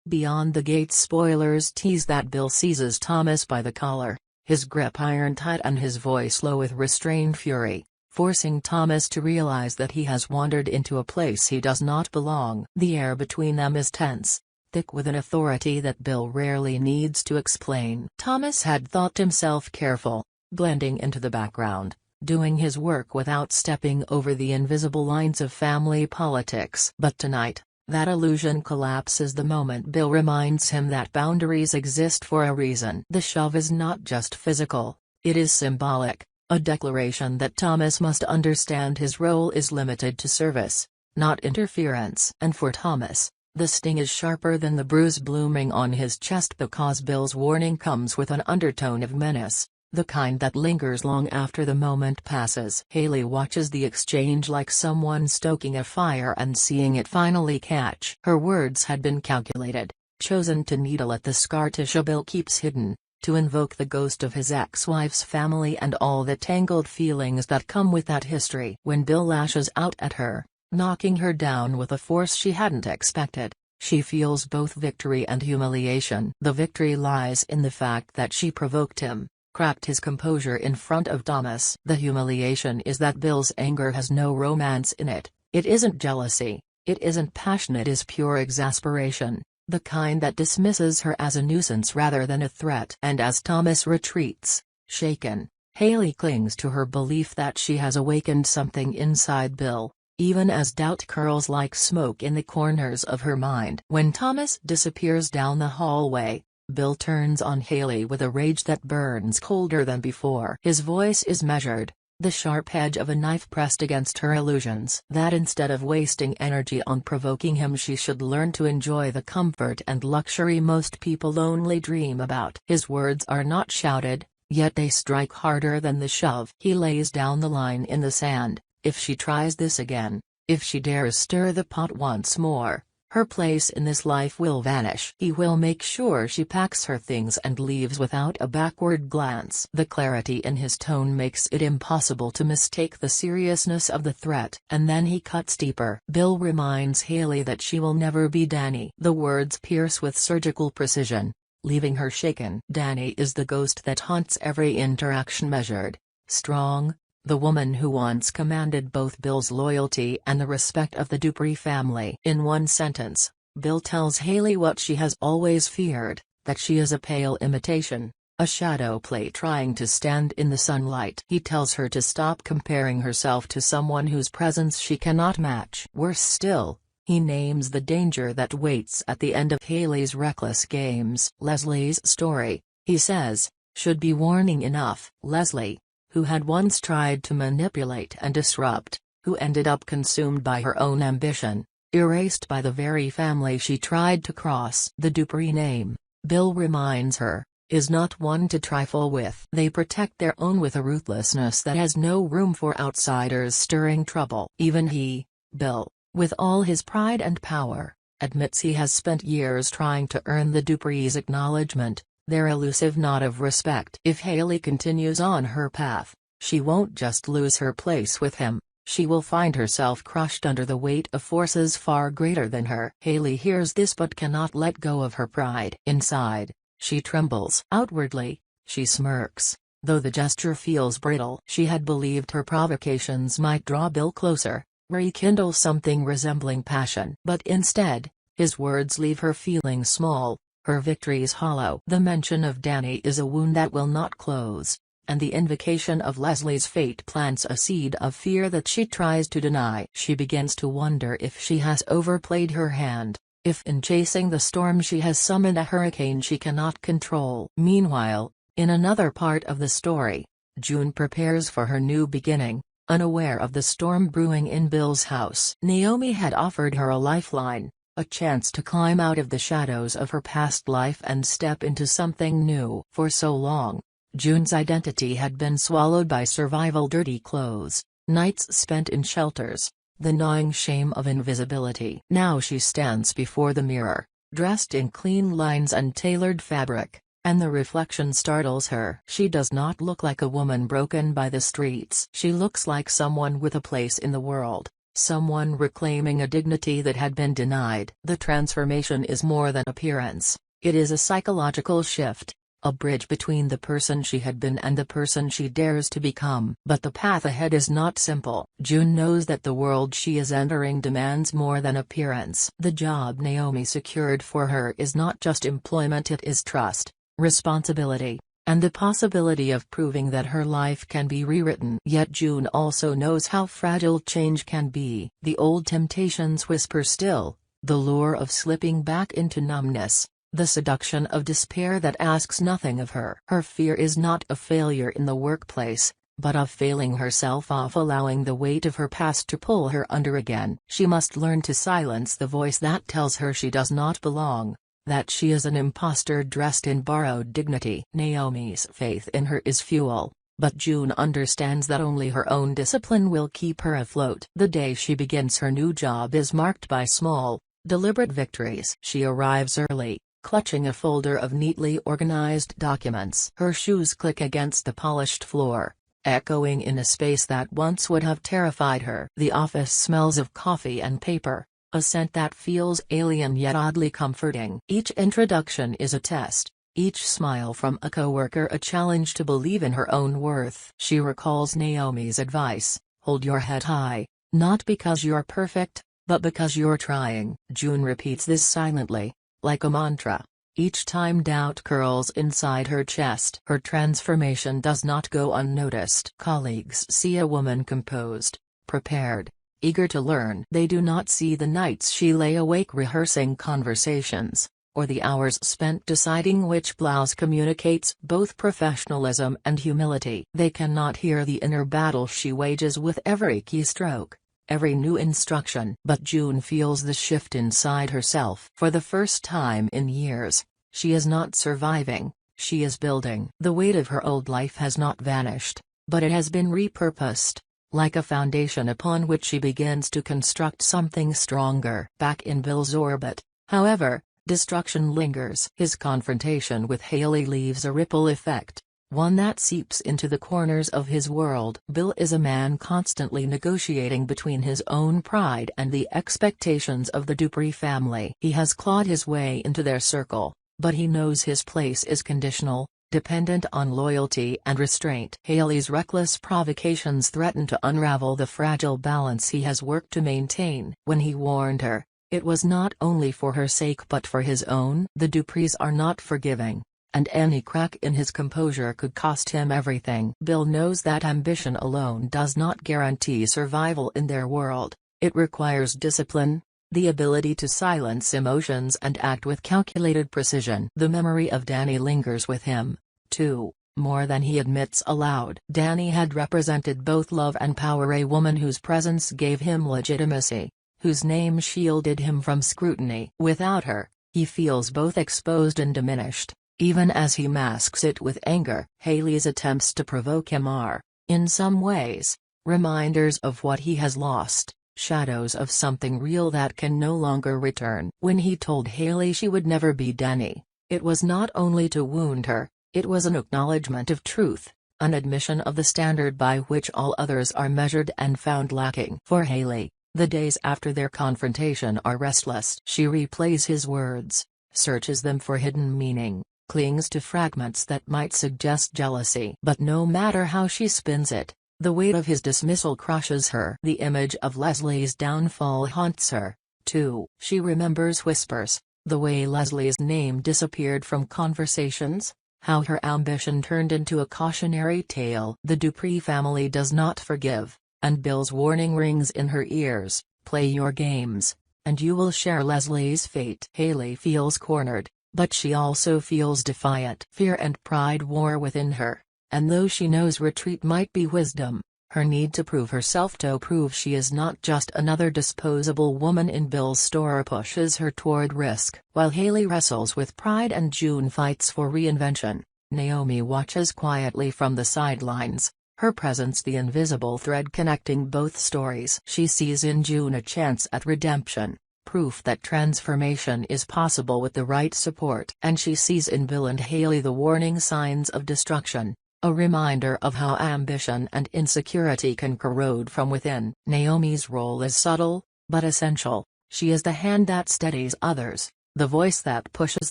Beyond the gate, spoilers tease that Bill seizes Thomas by the collar, his grip iron tight and his voice low with restrained fury, forcing Thomas to realize that he has wandered into a place he does not belong. The air between them is tense, thick with an authority that Bill rarely needs to explain. Thomas had thought himself careful, blending into the background, doing his work without stepping over the invisible lines of family politics. But tonight, that illusion collapses the moment Bill reminds him that boundaries exist for a reason. The shove is not just physical, it is symbolic, a declaration that Thomas must understand his role is limited to service, not interference. And for Thomas, the sting is sharper than the bruise blooming on his chest because Bill's warning comes with an undertone of menace, the kind that lingers long after the moment passes. Hayley watches the exchange like someone stoking a fire and seeing it finally catch. Her words had been calculated, chosen to needle at the scar tissue Bill keeps hidden, to invoke the ghost of his ex-wife's family and all the tangled feelings that come with that history. When Bill lashes out at her, knocking her down with a force she hadn't expected, she feels both victory and humiliation. The victory lies in the fact that she provoked him, cracked his composure in front of Thomas. The humiliation is that Bill's anger has no romance in it. It isn't jealousy, it isn't passion, it is pure exasperation, the kind that dismisses her as a nuisance rather than a threat. And as Thomas retreats, shaken, Hayley clings to her belief that she has awakened something inside Bill, even as doubt curls like smoke in the corners of her mind. When Thomas disappears down the hallway, Bill turns on Hayley with a rage that burns colder than before. His voice is measured, the sharp edge of a knife pressed against her illusions. That instead of wasting energy on provoking him, she should learn to enjoy the comfort and luxury most people only dream about. His words are not shouted, yet they strike harder than the shove. He lays down the line in the sand. If she tries this again, if she dares stir the pot once more, her place in this life will vanish. He will make sure she packs her things and leaves without a backward glance. The clarity in his tone makes it impossible to mistake the seriousness of the threat. And then he cuts deeper. Bill reminds Hayley that she will never be Danny. The words pierce with surgical precision, leaving her shaken. Danny is the ghost that haunts every interaction. Measured, strong, the woman who once commanded both Bill's loyalty and the respect of the Dupree family. In one sentence, Bill tells Hayley what she has always feared, that she is a pale imitation, a shadow play trying to stand in the sunlight. He tells her to stop comparing herself to someone whose presence she cannot match. Worse still, he names the danger that waits at the end of Hayley's reckless games. Leslie's story, he says, should be warning enough. Leslie, who had once tried to manipulate and disrupt, who ended up consumed by her own ambition, erased by the very family she tried to cross. The Dupree name, Bill reminds her, is not one to trifle with. They protect their own with a ruthlessness that has no room for outsiders stirring trouble. Even he, Bill, with all his pride and power, admits he has spent years trying to earn the Dupree's acknowledgement, their elusive nod of respect. If Hayley continues on her path, she won't just lose her place with him, she will find herself crushed under the weight of forces far greater than her. Hayley hears this but cannot let go of her pride. Inside, she trembles. Outwardly, she smirks, though the gesture feels brittle. She had believed her provocations might draw Bill closer, rekindle something resembling passion. But instead, his words leave her feeling small, her victories hollow. The mention of Danny is a wound that will not close, and the invocation of Leslie's fate plants a seed of fear that she tries to deny. She begins to wonder if she has overplayed her hand, if in chasing the storm she has summoned a hurricane she cannot control. Meanwhile, in another part of the story, June prepares for her new beginning, unaware of the storm brewing in Bill's house. Naomi had offered her a lifeline, a chance to climb out of the shadows of her past life and step into something new. For so long, June's identity had been swallowed by survival, dirty clothes, nights spent in shelters, the gnawing shame of invisibility. Now she stands before the mirror, dressed in clean lines and tailored fabric, and the reflection startles her. She does not look like a woman broken by the streets. She looks like someone with a place in the world, someone reclaiming a dignity that had been denied. The transformation is more than appearance, it is a psychological shift, a bridge between the person she had been and the person she dares to become. But the path ahead is not simple. June knows that the world she is entering demands more than appearance. The job Naomi secured for her is not just employment, it is trust, responsibility, and the possibility of proving that her life can be rewritten. Yet June also knows how fragile change can be. The old temptations whisper still, the lure of slipping back into numbness, the seduction of despair that asks nothing of her. Her fear is not of failure in the workplace, but of failing herself, of allowing the weight of her past to pull her under again. She must learn to silence the voice that tells her she does not belong, that she is an imposter dressed in borrowed dignity. Naomi's faith in her is fuel, but June understands that only her own discipline will keep her afloat. The day she begins her new job is marked by small, deliberate victories. She arrives early, clutching a folder of neatly organized documents. Her shoes click against the polished floor, echoing in a space that once would have terrified her. The office smells of coffee and paper, a scent that feels alien yet oddly comforting. Each introduction is a test, each smile from a coworker a challenge to believe in her own worth. She recalls Naomi's advice, hold your head high, not because you're perfect, but because you're trying. June repeats this silently, like a mantra, each time doubt curls inside her chest. Her transformation does not go unnoticed. Colleagues see a woman composed, prepared, eager to learn. They do not see the nights she lay awake rehearsing conversations, or the hours spent deciding which blouse communicates both professionalism and humility. They cannot hear the inner battle she wages with every keystroke, every new instruction. But June feels the shift inside herself. For the first time in years, she is not surviving, she is building. The weight of her old life has not vanished, but it has been repurposed, like a foundation upon which she begins to construct something stronger. Back in Bill's orbit, however, destruction lingers. His confrontation with Hayley leaves a ripple effect, one that seeps into the corners of his world. Bill is a man constantly negotiating between his own pride and the expectations of the Dupree family. He has clawed his way into their circle, but he knows his place is conditional, dependent on loyalty and restraint. Hayley's reckless provocations threaten to unravel the fragile balance he has worked to maintain. When he warned her, it was not only for her sake but for his own. The Duprees are not forgiving, and any crack in his composure could cost him everything. Bill knows that ambition alone does not guarantee survival in their world. It requires discipline, the ability to silence emotions and act with calculated precision. The memory of Danny lingers with him, too, more than he admits aloud. Danny had represented both love and power, a woman whose presence gave him legitimacy, whose name shielded him from scrutiny. Without her, he feels both exposed and diminished, even as he masks it with anger. Hayley's attempts to provoke him are, in some ways, reminders of what he has lost, shadows of something real that can no longer return. When he told Hayley she would never be Danny, it was not only to wound her, it was an acknowledgement of truth, an admission of the standard by which all others are measured and found lacking. For Hayley, the days after their confrontation are restless. She replays his words, searches them for hidden meaning, clings to fragments that might suggest jealousy. But no matter how she spins it, the weight of his dismissal crushes her. The image of Leslie's downfall haunts her, too. She remembers whispers, the way Leslie's name disappeared from conversations, how her ambition turned into a cautionary tale. The Dupree family does not forgive, and Bill's warning rings in her ears, play your games, and you will share Leslie's fate. Hayley feels cornered, but she also feels defiant. Fear and pride war within her, and though she knows retreat might be wisdom, her need to prove herself, to prove she is not just another disposable woman in Bill's store, pushes her toward risk. While Hayley wrestles with pride and June fights for reinvention, Naomi watches quietly from the sidelines, her presence the invisible thread connecting both stories. She sees in June a chance at redemption, proof that transformation is possible with the right support. And she sees in Bill and Hayley the warning signs of destruction, a reminder of how ambition and insecurity can corrode from within. Naomi's role is subtle, but essential. She is the hand that steadies others, the voice that pushes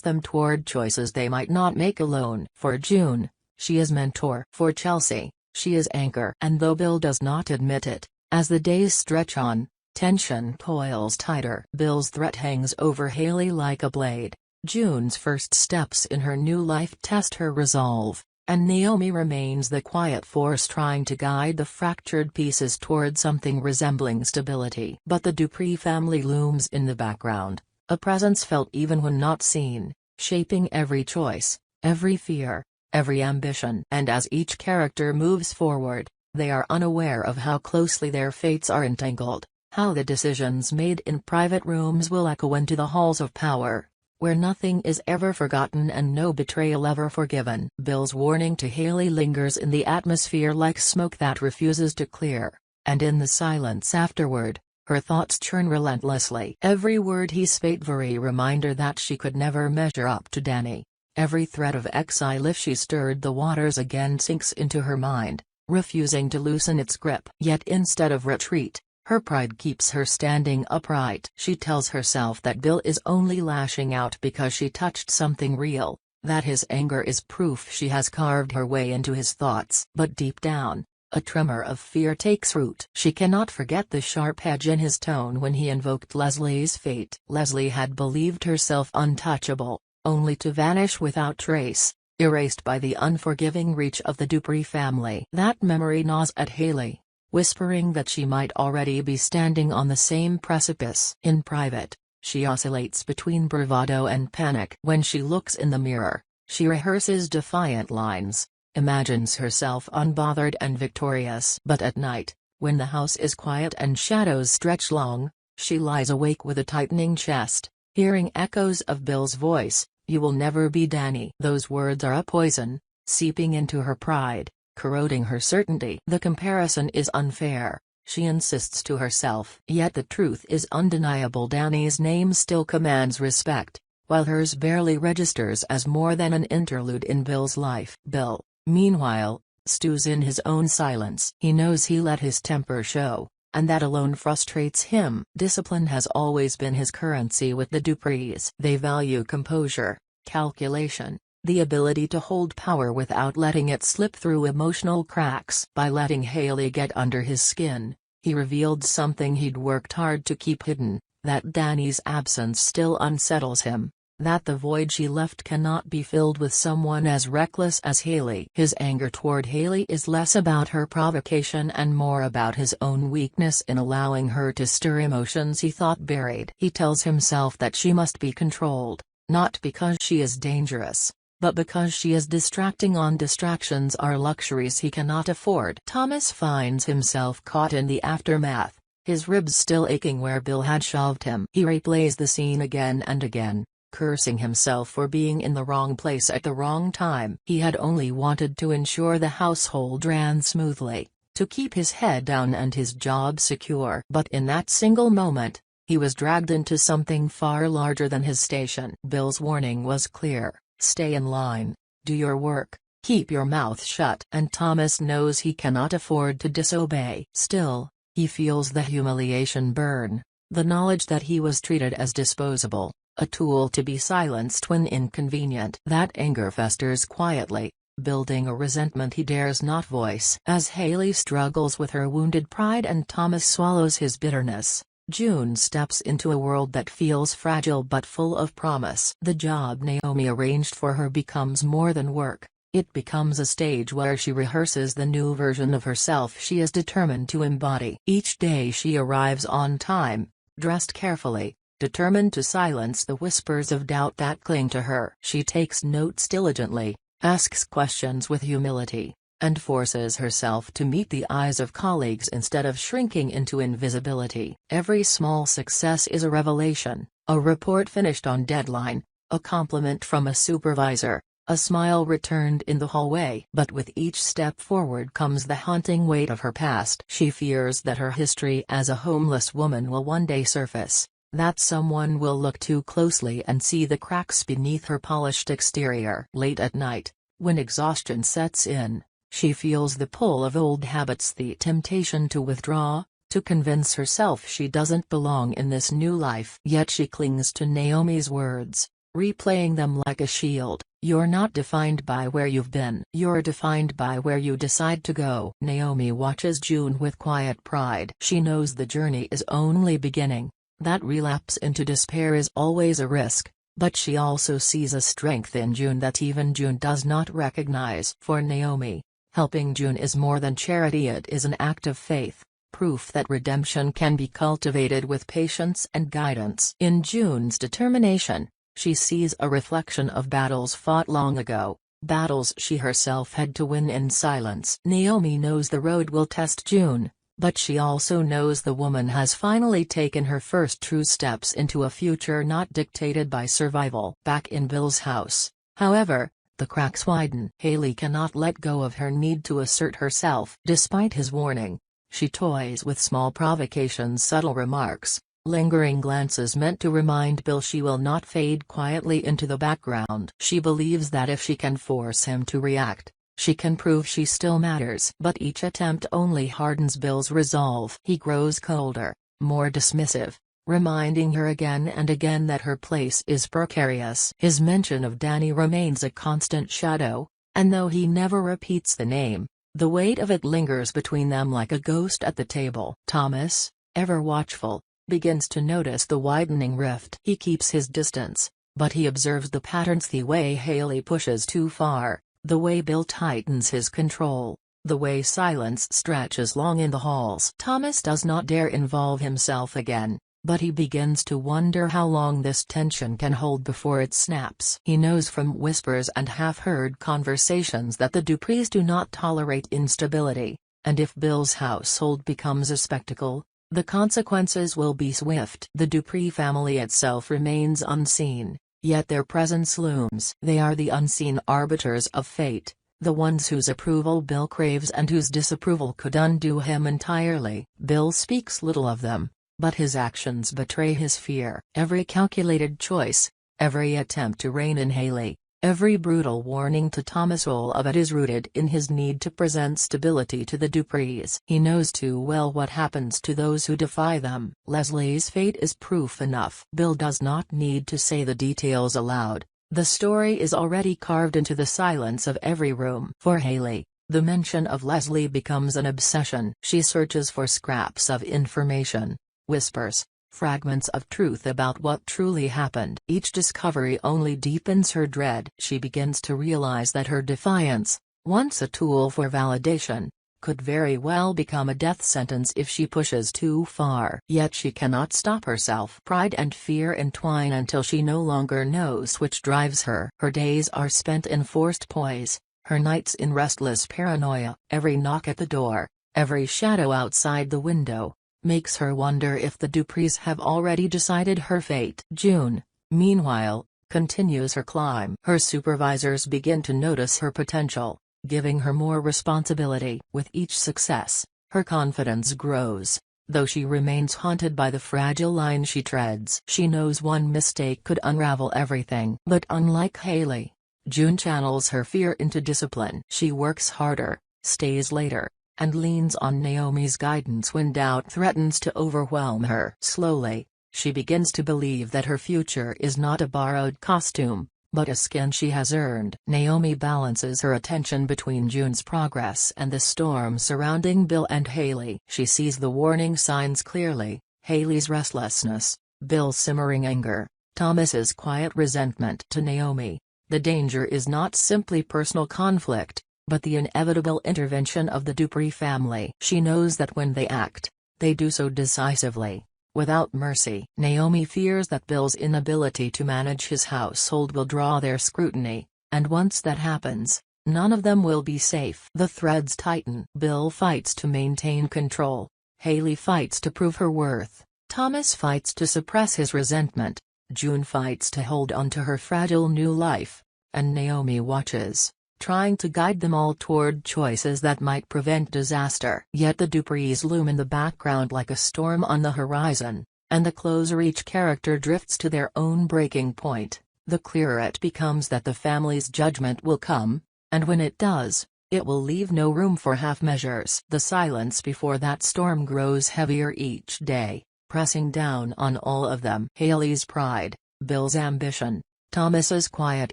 them toward choices they might not make alone. For June, she is mentor. For Chelsea, she is anchor. And though Bill does not admit it, as the days stretch on, tension coils tighter. Bill's threat hangs over Hayley like a blade. June's first steps in her new life test her resolve, and Naomi remains the quiet force trying to guide the fractured pieces toward something resembling stability. But the Dupree family looms in the background, a presence felt even when not seen, shaping every choice, every fear, every ambition. And as each character moves forward, they are unaware of how closely their fates are entangled, how the decisions made in private rooms will echo into the halls of power, where nothing is ever forgotten and no betrayal ever forgiven. Bill's warning to Hayley lingers in the atmosphere like smoke that refuses to clear, and in the silence afterward, her thoughts churn relentlessly. Every word he spake, every reminder that she could never measure up to Danny, every threat of exile if she stirred the waters again sinks into her mind, refusing to loosen its grip. Yet instead of retreat, her pride keeps her standing upright. She tells herself that Bill is only lashing out because she touched something real, that his anger is proof she has carved her way into his thoughts. But deep down, a tremor of fear takes root. She cannot forget the sharp edge in his tone when he invoked Leslie's fate. Leslie had believed herself untouchable, only to vanish without trace, erased by the unforgiving reach of the Dupree family. That memory gnaws at Hayley, whispering that she might already be standing on the same precipice. In private, she oscillates between bravado and panic. When she looks in the mirror, she rehearses defiant lines, imagines herself unbothered and victorious. But at night, when the house is quiet and shadows stretch long, she lies awake with a tightening chest, hearing echoes of Bill's voice, "You will never be Danny." Those words are a poison, seeping into her pride, corroding her certainty. The comparison is unfair, she insists to herself. Yet the truth is undeniable. Danny's name still commands respect, while hers barely registers as more than an interlude in Bill's life. Bill, meanwhile, stews in his own silence. He knows he let his temper show, and that alone frustrates him. Discipline has always been his currency with the Duprees. They value composure, calculation, the ability to hold power without letting it slip through emotional cracks. By letting Hayley get under his skin, he revealed something he'd worked hard to keep hidden, that Danny's absence still unsettles him, that the void she left cannot be filled with someone as reckless as Hayley. His anger toward Hayley is less about her provocation and more about his own weakness in allowing her to stir emotions he thought buried. He tells himself that she must be controlled, not because she is dangerous, but because she is distracting. On distractions are luxuries he cannot afford. Thomas finds himself caught in the aftermath, his ribs still aching where Bill had shoved him. He replays the scene again and again, cursing himself for being in the wrong place at the wrong time. He had only wanted to ensure the household ran smoothly, to keep his head down and his job secure. But in that single moment, he was dragged into something far larger than his station. Bill's warning was clear: stay in line, do your work, keep your mouth shut. And Thomas knows he cannot afford to disobey. Still, he feels the humiliation burn, the knowledge that he was treated as disposable, a tool to be silenced when inconvenient. That anger festers quietly, building a resentment he dares not voice. As Hayley struggles with her wounded pride and Thomas swallows his bitterness, June steps into a world that feels fragile but full of promise. The job Naomi arranged for her becomes more than work, it becomes a stage where she rehearses the new version of herself she is determined to embody. Each day she arrives on time, dressed carefully, determined to silence the whispers of doubt that cling to her. She takes notes diligently, asks questions with humility, and forces herself to meet the eyes of colleagues instead of shrinking into invisibility. Every small success is a revelation: a report finished on deadline, a compliment from a supervisor, a smile returned in the hallway. But with each step forward comes the haunting weight of her past. She fears that her history as a homeless woman will one day surface, that someone will look too closely and see the cracks beneath her polished exterior. Late at night, when exhaustion sets in, She feels the pull of old habits, the temptation to withdraw, to convince herself she doesn't belong in this new life. Yet she clings to Naomi's words, replaying them like a shield. "You're not defined by where you've been. You're defined by where you decide to go." Naomi watches June with quiet pride. She knows the journey is only beginning, that relapse into despair is always a risk, but she also sees a strength in June that even June does not recognize. For Naomi, helping June is more than charity, it is an act of faith, proof that redemption can be cultivated with patience and guidance. In June's determination, she sees a reflection of battles fought long ago, battles she herself had to win in silence. Naomi knows the road will test June, but she also knows the woman has finally taken her first true steps into a future not dictated by survival. Back in Bill's house, however, the cracks widen. Hayley cannot let go of her need to assert herself. Despite his warning, she toys with small provocations, subtle remarks, lingering glances meant to remind Bill she will not fade quietly into the background. She believes that if she can force him to react, she can prove she still matters. But each attempt only hardens Bill's resolve. He grows colder, more dismissive, reminding her again and again that her place is precarious. His mention of Danny remains a constant shadow, and though he never repeats the name, the weight of it lingers between them like a ghost at the table. Thomas, ever watchful, begins to notice the widening rift. He keeps his distance, but he observes the patterns: the way Hayley pushes too far, the way Bill tightens his control, the way silence stretches long in the halls. Thomas does not dare involve himself again, but he begins to wonder how long this tension can hold before it snaps. He knows from whispers and half-heard conversations that the Duprees do not tolerate instability, and if Bill's household becomes a spectacle, the consequences will be swift. The Dupree family itself remains unseen, yet their presence looms. They are the unseen arbiters of fate, the ones whose approval Bill craves and whose disapproval could undo him entirely. Bill speaks little of them, but his actions betray his fear. Every calculated choice, every attempt to rein in Hayley, every brutal warning to Thomas, all of it is rooted in his need to present stability to the Duprees. He knows too well what happens to those who defy them. Leslie's fate is proof enough. Bill does not need to say the details aloud. The story is already carved into the silence of every room. For Hayley, the mention of Leslie becomes an obsession. She searches for scraps of information, whispers, fragments of truth about what truly happened. Each discovery only deepens her dread. She begins to realize that her defiance, once a tool for validation, could very well become a death sentence if she pushes too far. Yet she cannot stop herself. Pride and fear entwine until she no longer knows which drives her. Her days are spent in forced poise, her nights in restless paranoia. Every knock at the door, every shadow outside the window, makes her wonder if the Duprees have already decided her fate. June, meanwhile, continues her climb. Her supervisors begin to notice her potential, giving her more responsibility. With each success, her confidence grows, though she remains haunted by the fragile line she treads. She knows one mistake could unravel everything. But unlike Hayley, June channels her fear into discipline. She works harder, stays later, and leans on Naomi's guidance when doubt threatens to overwhelm her. Slowly, she begins to believe that her future is not a borrowed costume, but a skin she has earned. Naomi balances her attention between June's progress and the storm surrounding Bill and Hayley. She sees the warning signs clearly: Hayley's restlessness, Bill's simmering anger, Thomas's quiet resentment. To Naomi, the danger is not simply personal conflict, but the inevitable intervention of the Dupree family. She knows that when they act, they do so decisively, without mercy. Naomi fears that Bill's inability to manage his household will draw their scrutiny, and once that happens, none of them will be safe. The threads tighten. Bill fights to maintain control, Hayley fights to prove her worth, Thomas fights to suppress his resentment, June fights to hold on to her fragile new life, and Naomi watches, trying to guide them all toward choices that might prevent disaster. Yet the Duprees loom in the background like a storm on the horizon, and the closer each character drifts to their own breaking point, the clearer it becomes that the family's judgment will come, and when it does, It will leave no room for half measures. The silence before that storm grows heavier each day, pressing down on all of them. Hayley's pride, Bill's ambition, Thomas's quiet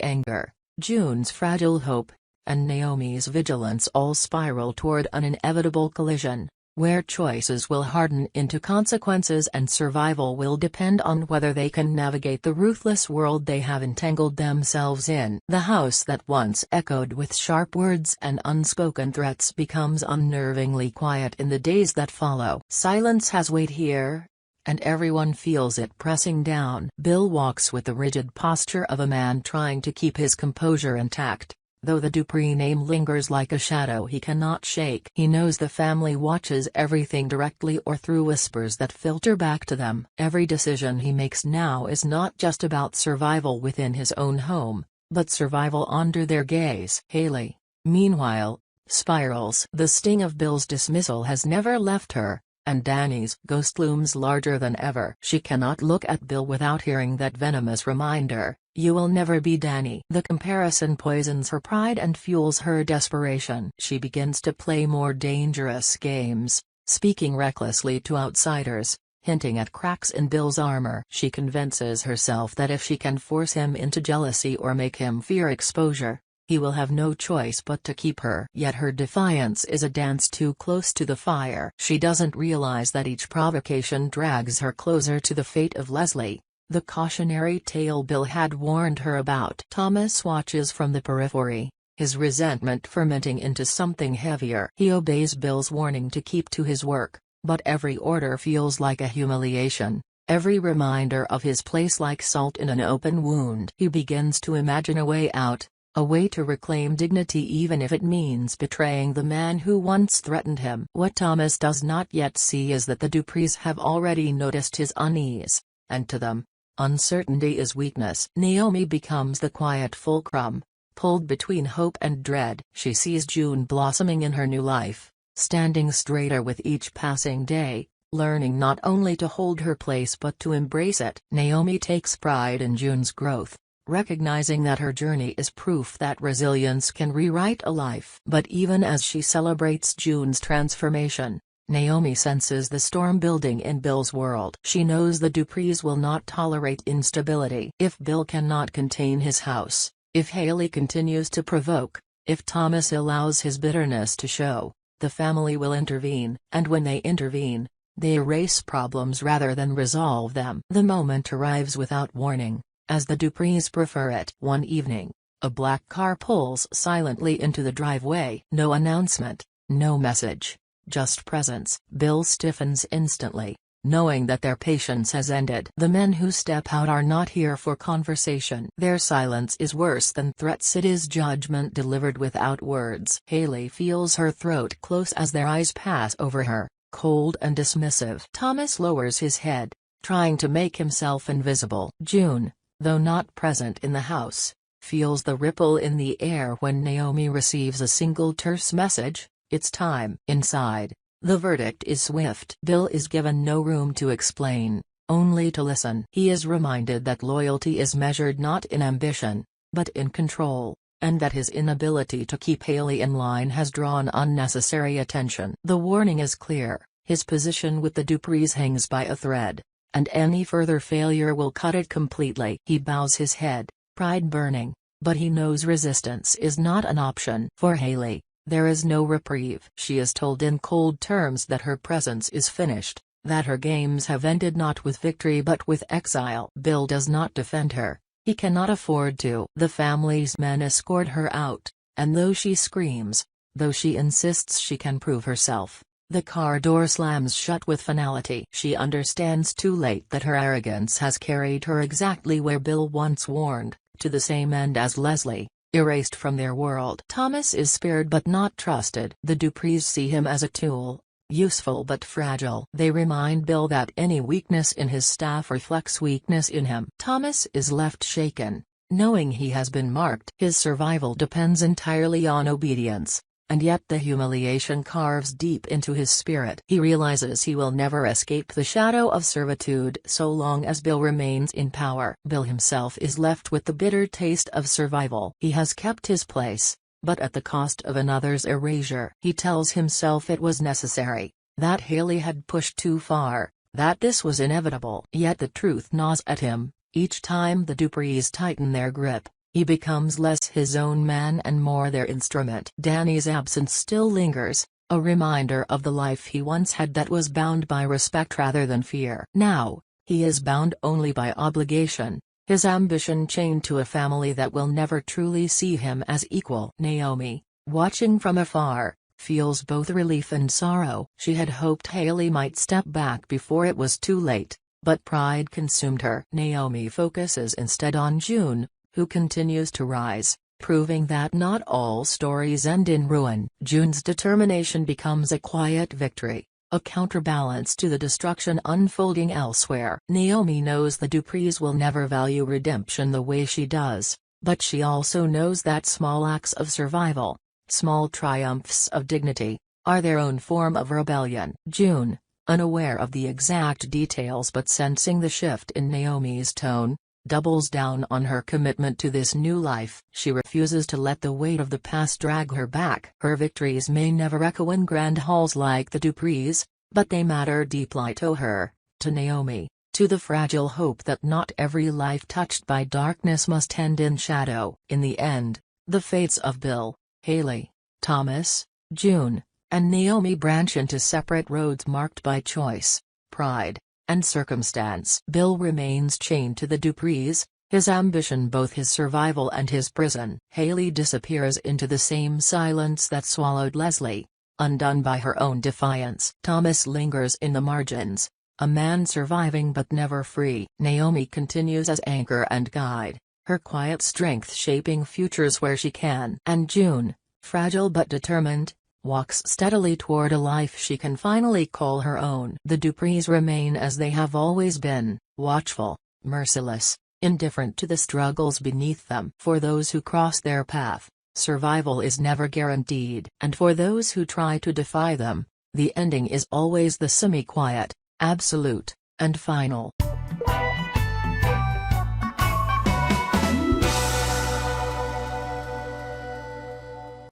anger, June's fragile hope, and Naomi's vigilance all spiral toward an inevitable collision, where choices will harden into consequences and survival will depend on whether they can navigate the ruthless world they have entangled themselves in. The house that once echoed with sharp words and unspoken threats becomes unnervingly quiet in the days that follow. Silence has weight here, and everyone feels it pressing down. Bill walks with the rigid posture of a man trying to keep his composure intact. Though the Dupree name lingers like a shadow he cannot shake. He knows the family watches everything directly or through whispers that filter back to them. Every decision he makes now is not just about survival within his own home, but survival under their gaze. Hayley, meanwhile, spirals. The sting of Bill's dismissal has never left her, and Danny's ghost looms larger than ever. She cannot look at Bill without hearing that venomous reminder, "You will never be Danny." The comparison poisons her pride and fuels her desperation. She begins to play more dangerous games, speaking recklessly to outsiders, hinting at cracks in Bill's armor. She convinces herself that if she can force him into jealousy or make him fear exposure, he will have no choice but to keep her. Yet her defiance is a dance too close to the fire. She doesn't realize that each provocation drags her closer to the fate of Leslie, the cautionary tale Bill had warned her about. Thomas watches from the periphery, his resentment fermenting into something heavier. He obeys Bill's warning to keep to his work, but every order feels like a humiliation, every reminder of his place like salt in an open wound. He begins to imagine a way out, a way to reclaim dignity even if it means betraying the man who once threatened him. What Thomas does not yet see is that the Duprees have already noticed his unease, and to them, uncertainty is weakness. Naomi becomes the quiet fulcrum, pulled between hope and dread. She sees June blossoming in her new life, standing straighter with each passing day, learning not only to hold her place but to embrace it. Naomi takes pride in June's growth, recognizing that her journey is proof that resilience can rewrite a life. But even as she celebrates June's transformation, Naomi senses the storm building in Bill's world. She knows the Duprees will not tolerate instability. If Bill cannot contain his house, if Hayley continues to provoke, if Thomas allows his bitterness to show, the family will intervene, and when they intervene, they erase problems rather than resolve them. The moment arrives without warning, as the Duprees prefer it. One evening, a black car pulls silently into the driveway. No announcement, no message, just presence. Bill stiffens instantly, knowing that their patience has ended. The men who step out are not here for conversation. Their silence is worse than threats. It is judgment delivered without words. Hayley feels her throat close as their eyes pass over her, cold and dismissive. Thomas lowers his head, trying to make himself invisible. June, though not present in the house, feels the ripple in the air when Naomi receives a single terse message, "It's time." Inside, the verdict is swift. Bill is given no room to explain, only to listen. He is reminded that loyalty is measured not in ambition, but in control, and that his inability to keep Hayley in line has drawn unnecessary attention. The warning is clear: his position with the Duprees hangs by a thread, and any further failure will cut it completely. He bows his head, pride burning, but he knows resistance is not an option. For Hayley, there is no reprieve. She is told in cold terms that her presence is finished, that her games have ended not with victory but with exile. Bill does not defend her, he cannot afford to. The family's men escort her out, and though she screams, though she insists she can prove herself, the car door slams shut with finality. She understands too late that her arrogance has carried her exactly where Bill once warned, to the same end as Leslie, erased from their world. Thomas is spared but not trusted. The Duprees see him as a tool, useful but fragile. They remind Bill that any weakness in his staff reflects weakness in him. Thomas is left shaken, knowing he has been marked. His survival depends entirely on obedience, and yet the humiliation carves deep into his spirit. He realizes he will never escape the shadow of servitude so long as Bill remains in power. Bill himself is left with the bitter taste of survival. He has kept his place, but at the cost of another's erasure. He tells himself it was necessary, that Hayley had pushed too far, that this was inevitable. Yet the truth gnaws at him. Each time the Duprees tighten their grip, he becomes less his own man and more their instrument. Danny's absence still lingers, a reminder of the life he once had that was bound by respect rather than fear. Now, he is bound only by obligation, his ambition chained to a family that will never truly see him as equal. Naomi, watching from afar, feels both relief and sorrow. She had hoped Hayley might step back before it was too late, but pride consumed her. Naomi focuses instead on June, who continues to rise, proving that not all stories end in ruin. June's determination becomes a quiet victory, a counterbalance to the destruction unfolding elsewhere. Naomi knows the Duprees will never value redemption the way she does, but she also knows that small acts of survival, small triumphs of dignity, are their own form of rebellion. June, unaware of the exact details but sensing the shift in Naomi's tone, doubles down on her commitment to this new life. She refuses to let the weight of the past drag her back. Her victories may never echo in grand halls like the Duprees, but they matter deeply to her, to Naomi, to the fragile hope that not every life touched by darkness must end in shadow. In the end, the fates of Bill, Hayley, Thomas, June, and Naomi branch into separate roads marked by choice, pride, and circumstance. Bill remains chained to the Duprees, his ambition both his survival and his prison. Hayley disappears into the same silence that swallowed Leslie, undone by her own defiance. Thomas lingers in the margins, a man surviving but never free. Naomi continues as anchor and guide, her quiet strength shaping futures where she can. And June, fragile but determined, walks steadily toward a life she can finally call her own. The Duprees remain as they have always been, watchful, merciless, indifferent to the struggles beneath them. For those who cross their path, survival is never guaranteed. And for those who try to defy them, the ending is always the semi-quiet, absolute, and final.